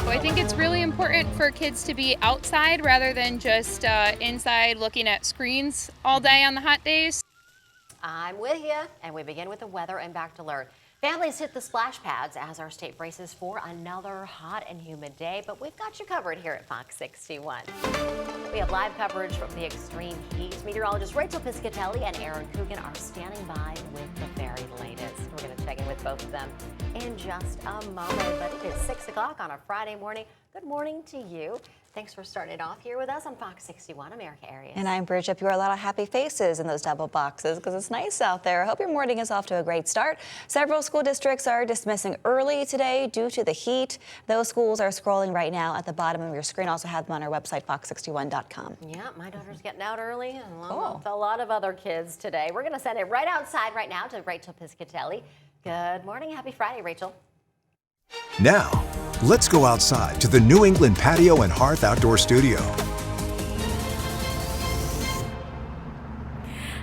I think it's really important for kids to be outside rather than just inside looking at screens all day on the hot days. I'm with you, and we begin with the weather and back to alert. Families hit the splash pads as our state braces for another hot and humid day, but we've got you covered here at Fox 61. We have live coverage from the extreme heat. Meteorologist Rachel Piscatelli and Aaron Coogan are standing by with the very latest. We're going to check in with both of them in just a moment, but it is 6 o'clock on a Friday morning. Good morning to you. Thanks for starting it off here with us on Fox 61, America Areas. And I'm Bridget. You are a lot of happy faces in those double boxes because it's nice out there. I hope your morning is off to a great start. Several school districts are dismissing early today due to the heat. Those schools are scrolling right now at the bottom of your screen. Also have them on our website, fox61.com. Yeah, my daughter's getting out early along with a lot of other kids today. We're going to send it right outside right now to Rachel Piscatelli. Good morning. Happy Friday, Rachel. Now, let's go outside to the New England Patio and Hearth Outdoor Studio.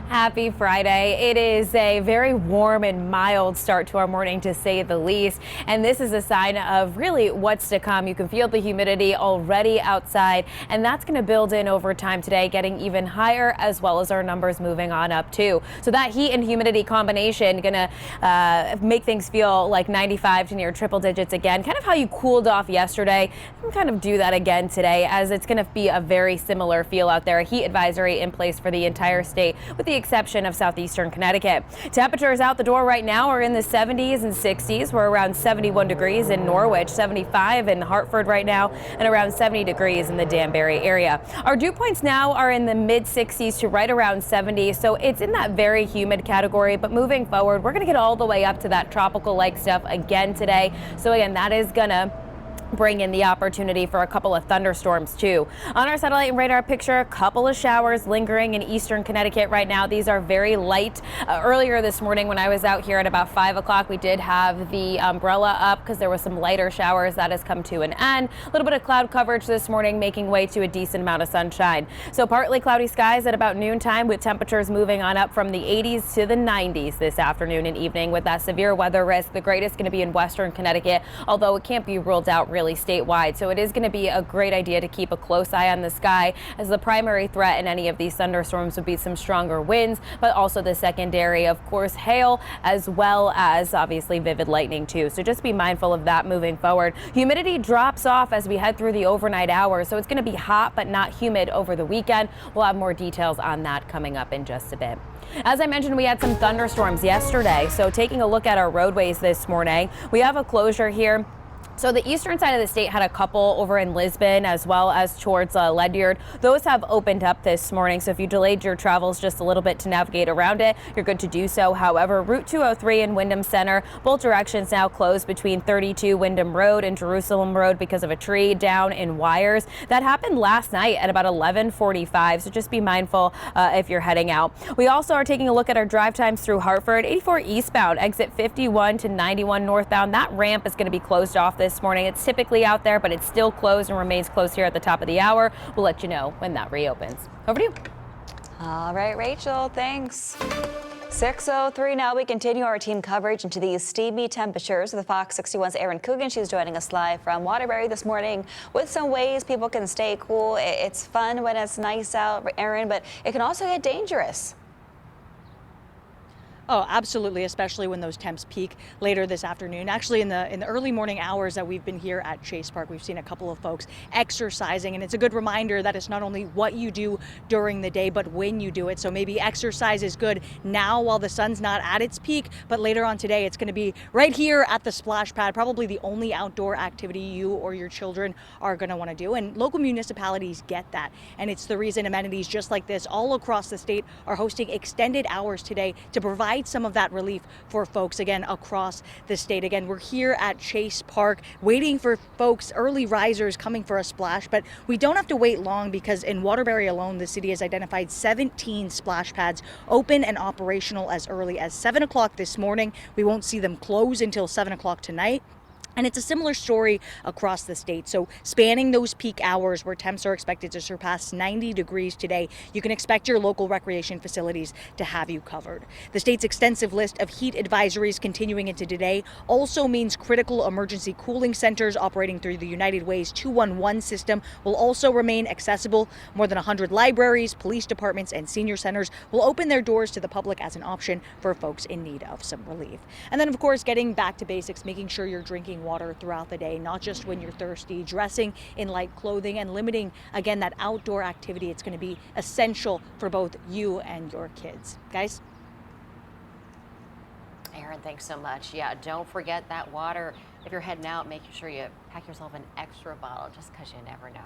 Happy Friday. It is a very warm and mild start to our morning, to say the least. And this is a sign of really what's to come. You can feel the humidity already outside, and that's going to build in over time today, getting even higher, as well as our numbers moving on up too. So that heat and humidity combination going to make things feel like 95 to near triple digits again. Kind of how you cooled off yesterday. You can kind of do that again today, as it's going to be a very similar feel out there. A heat advisory in place for the entire state, with the exception of southeastern Connecticut. Temperatures out the door right now are in the 70s and 60s. We're around 71 degrees in Norwich, 75 in Hartford right now, and around 70 degrees in the Danbury area. Our dew points now are in the mid 60s to right around 70, so it's in that very humid category. But moving forward, we're going to get all the way up to that tropical-like stuff again today. So again, that is going to bring in the opportunity for a couple of thunderstorms too. On our satellite and radar picture, a couple of showers lingering in eastern Connecticut right now. These are very light. Earlier this morning when I was out here at about 5 o'clock, we did have the umbrella up because there was some lighter showers. That has come to an end. A little bit of cloud coverage this morning, making way to a decent amount of sunshine. So partly cloudy skies at about noontime, with temperatures moving on up from the 80s to the 90s this afternoon and evening, with that severe weather risk. The greatest going to be in western Connecticut, although it can't be ruled out really statewide. So it is going to be a great idea to keep a close eye on the sky, as the primary threat in any of these thunderstorms would be some stronger winds, but also the secondary, of course, hail, as well as obviously vivid lightning too. So just be mindful of that moving forward. Humidity drops off as we head through the overnight hours, so it's going to be hot but not humid over the weekend. We'll have more details on that coming up in just a bit. As I mentioned, we had some thunderstorms yesterday, so taking a look at our roadways this morning, we have a closure here. So the eastern side of the state had a couple over in Lisbon, as well as towards Ledyard. Those have opened up this morning, so if you delayed your travels just a little bit to navigate around it, you're good to do so. However, Route 203 in Wyndham Center, both directions now closed between 32 Wyndham Road and Jerusalem Road because of a tree down in wires. That happened last night at about 11:45, so just be mindful if you're heading out. We also are taking a look at our drive times through Hartford. 84 eastbound, exit 51 to 91 northbound. That ramp is going to be closed off this morning. It's typically out there, but it's still closed and remains closed here at the top of the hour. We'll let you know when that reopens. Over to you. All right, Rachel, thanks. 6:03 now. We continue our team coverage into these steamy temperatures with the Fox 61's Aaron Coogan. She's joining us live from Waterbury this morning with some ways people can stay cool. It's fun when it's nice out, Aaron, but it can also get dangerous. Oh, absolutely, especially when those temps peak later this afternoon. Actually, in the early morning hours that we've been here at Chase Park, we've seen a couple of folks exercising, and it's a good reminder that it's not only what you do during the day, but when you do it. So maybe exercise is good now while the sun's not at its peak, but later on today, it's going to be right here at the splash pad, probably the only outdoor activity you or your children are going to want to do. And local municipalities get that, and it's the reason amenities just like this all across the state are hosting extended hours today to provide some of that relief for folks again across the state. Again, we're here at Chase Park waiting for folks, early risers coming for a splash, but we don't have to wait long because in Waterbury alone, the city has identified 17 splash pads open and operational as early as 7 o'clock this morning. We won't see them close until 7 o'clock tonight. And it's a similar story across the state. So spanning those peak hours where temps are expected to surpass 90 degrees today, you can expect your local recreation facilities to have you covered. The state's extensive list of heat advisories continuing into today also means critical emergency cooling centers operating through the United Way's 211 system will also remain accessible. More than 100 libraries, police departments, and senior centers will open their doors to the public as an option for folks in need of some relief. And then, of course, getting back to basics, making sure you're drinking water throughout the day, not just when you're thirsty, dressing in light clothing, and limiting, again, that outdoor activity. It's going to be essential for both you and your kids. Guys? Aaron, thanks so much. Yeah, don't forget that water. If you're heading out, make sure you pack yourself an extra bottle just because you never know.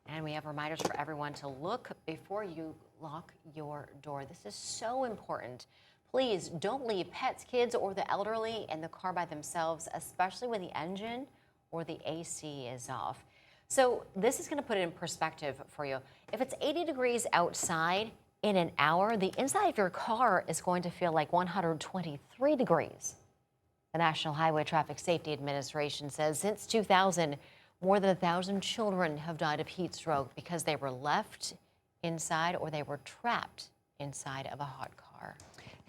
And we have reminders for everyone to look before you lock your door. This is so important. Please don't leave pets, kids, or the elderly in the car by themselves, especially when the engine or the AC is off. So this is going to put it in perspective for you. If it's 80 degrees outside in an hour, the inside of your car is going to feel like 123 degrees. The National Highway Traffic Safety Administration says since 2000, more than 1,000 children have died of heat stroke because they were left inside or they were trapped inside of a hot car.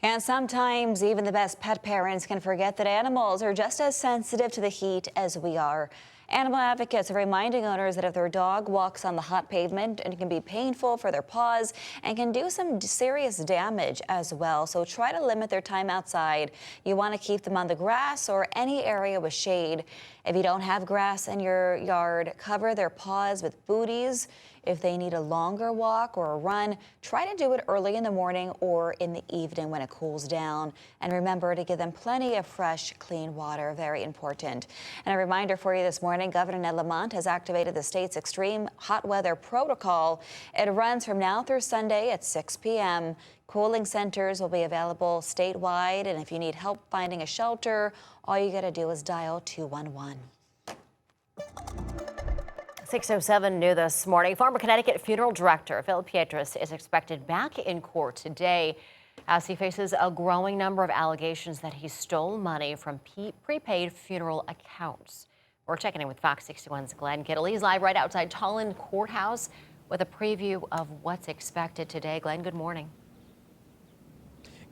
And sometimes even the best pet parents can forget that animals are just as sensitive to the heat as we are. Animal advocates are reminding owners that if their dog walks on the hot pavement, it can be painful for their paws and can do some serious damage as well. So try to limit their time outside. You want to keep them on the grass or any area with shade. If you don't have grass in your yard, cover their paws with booties. If they need a longer walk or a run, try to do it early in the morning or in the evening when it cools down. And remember to give them plenty of fresh, clean water, very important. And a reminder for you this morning, Governor Ned Lamont has activated the state's extreme hot weather protocol. It runs from now through Sunday at 6 p.m. Cooling centers will be available statewide, and if you need help finding a shelter, all you got to do is dial 211. 6:07 new this morning. Former Connecticut funeral director Philip Pietras is expected back in court today as he faces a growing number of allegations that he stole money from prepaid funeral accounts. We're checking in with Fox 61's Glenn Kittle. He's live right outside Tolland Courthouse with a preview of what's expected today. Glenn, good morning.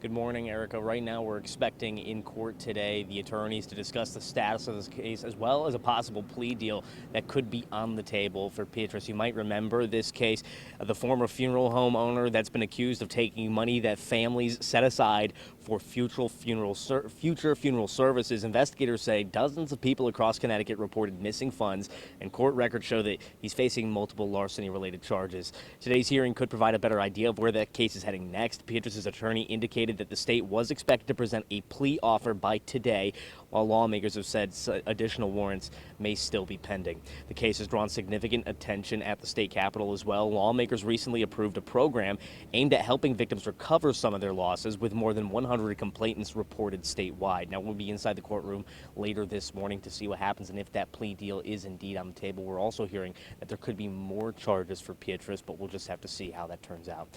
Good morning, Erica. Right now, we're expecting in court today the attorneys to discuss the status of this case as well as a possible plea deal that could be on the table for Pietras. You might remember this case, the former funeral home owner that's been accused of taking money that families set aside for future funeral services. Investigators say dozens of people across Connecticut reported missing funds, and court records show that he's facing multiple larceny-related charges. Today's hearing could provide a better idea of where that case is heading next. Pietras' attorney indicated that the state was expected to present a plea offer by today, while lawmakers have said additional warrants may still be pending. The case has drawn significant attention at the state capitol as well. Lawmakers recently approved a program aimed at helping victims recover some of their losses, with more than 100 complainants reported statewide. Now, we'll be inside the courtroom later this morning to see what happens and if that plea deal is indeed on the table. We're also hearing that there could be more charges for Pietras, but we'll just have to see how that turns out.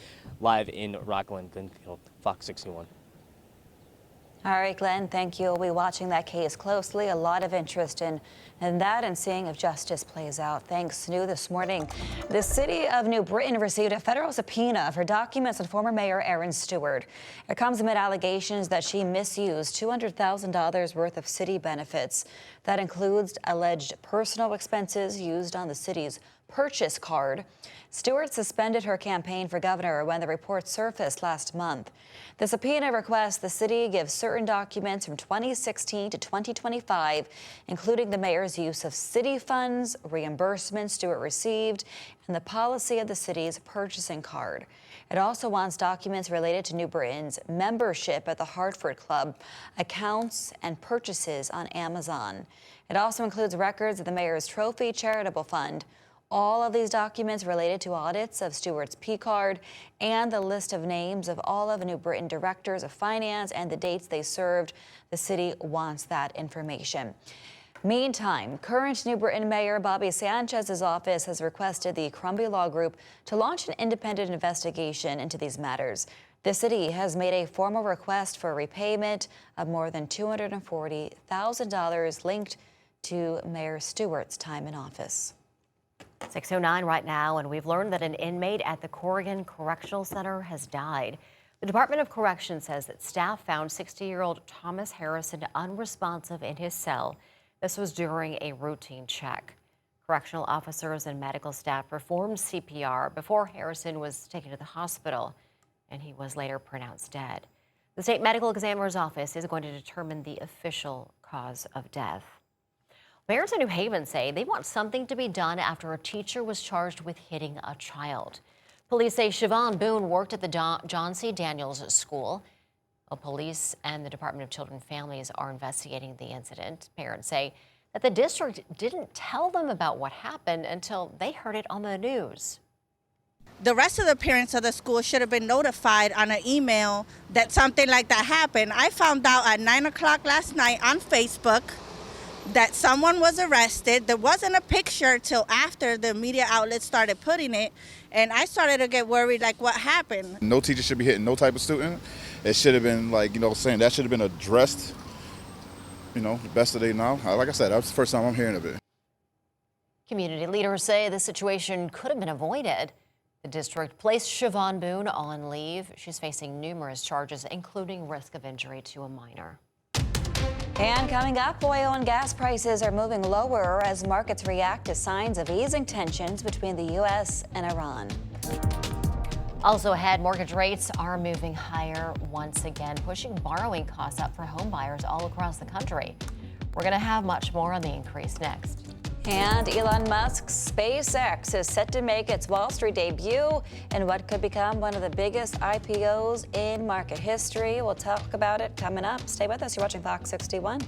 Live in Rockland, Glenn Kittle, Fox 61. All right, Glenn, thank you. We'll be watching that case closely. A lot of interest in that and seeing if justice plays out. Thanks. New this morning, the city of New Britain received a federal subpoena for documents on former Mayor Erin Stewart. It comes amid allegations that she misused $200,000 worth of city benefits. That includes alleged personal expenses used on the city's purchase card. Stewart suspended her campaign for governor when the report surfaced last month. The subpoena requests the city give certain documents from 2016 to 2025, including the mayor's use of city funds, reimbursements Stewart received, and the policy of the city's purchasing card. It also wants documents related to New Britain's membership at the Hartford Club, accounts, and purchases on Amazon. It also includes records of the mayor's trophy charitable fund. All of these documents related to audits of Stewart's P-card and the list of names of all of New Britain directors of finance and the dates they served. The city wants that information. Meantime, current New Britain Mayor Bobby Sanchez's office has requested the Crumbie Law Group to launch an independent investigation into these matters. The city has made a formal request for repayment of more than $240,000 linked to Mayor Stewart's time in office. 6:09 right now, and we've learned that an inmate at the Corrigan Correctional Center has died. The Department of Corrections says that staff found 60-year-old Thomas Harrison unresponsive in his cell. This was during a routine check. Correctional officers and medical staff performed CPR before Harrison was taken to the hospital, and he was later pronounced dead. The state medical examiner's office is going to determine the official cause of death. Parents in New Haven say they want something to be done after a teacher was charged with hitting a child. Police say Siobhan Boone worked at the John C. Daniels School. Well, police and the Department of Children and Families are investigating the incident. Parents say that the district didn't tell them about what happened until they heard it on the news. The rest of the parents of the school should have been notified on an email that something like that happened. I found out at 9 o'clock last night on Facebook that someone was arrested. There wasn't a picture till after the media outlets started putting it, and I started to get worried, like, what happened? No teacher should be hitting no type of student. It should have been, like, saying that should have been addressed, the best of day now. Like I said, that's the first time I'm hearing of it. Community leaders say the situation could have been avoided. The district placed Siobhan Boone on leave. She's facing numerous charges, including risk of injury to a minor. And coming up, oil and gas prices are moving lower as markets react to signs of easing tensions between the U.S. and Iran. Also ahead, mortgage rates are moving higher once again, pushing borrowing costs up for home buyers all across the country. We're going to have much more on the increase next. And Elon Musk's SpaceX is set to make its Wall Street debut in what could become one of the biggest IPOs in market history. We'll talk about it coming up. Stay with us. You're watching Fox 61.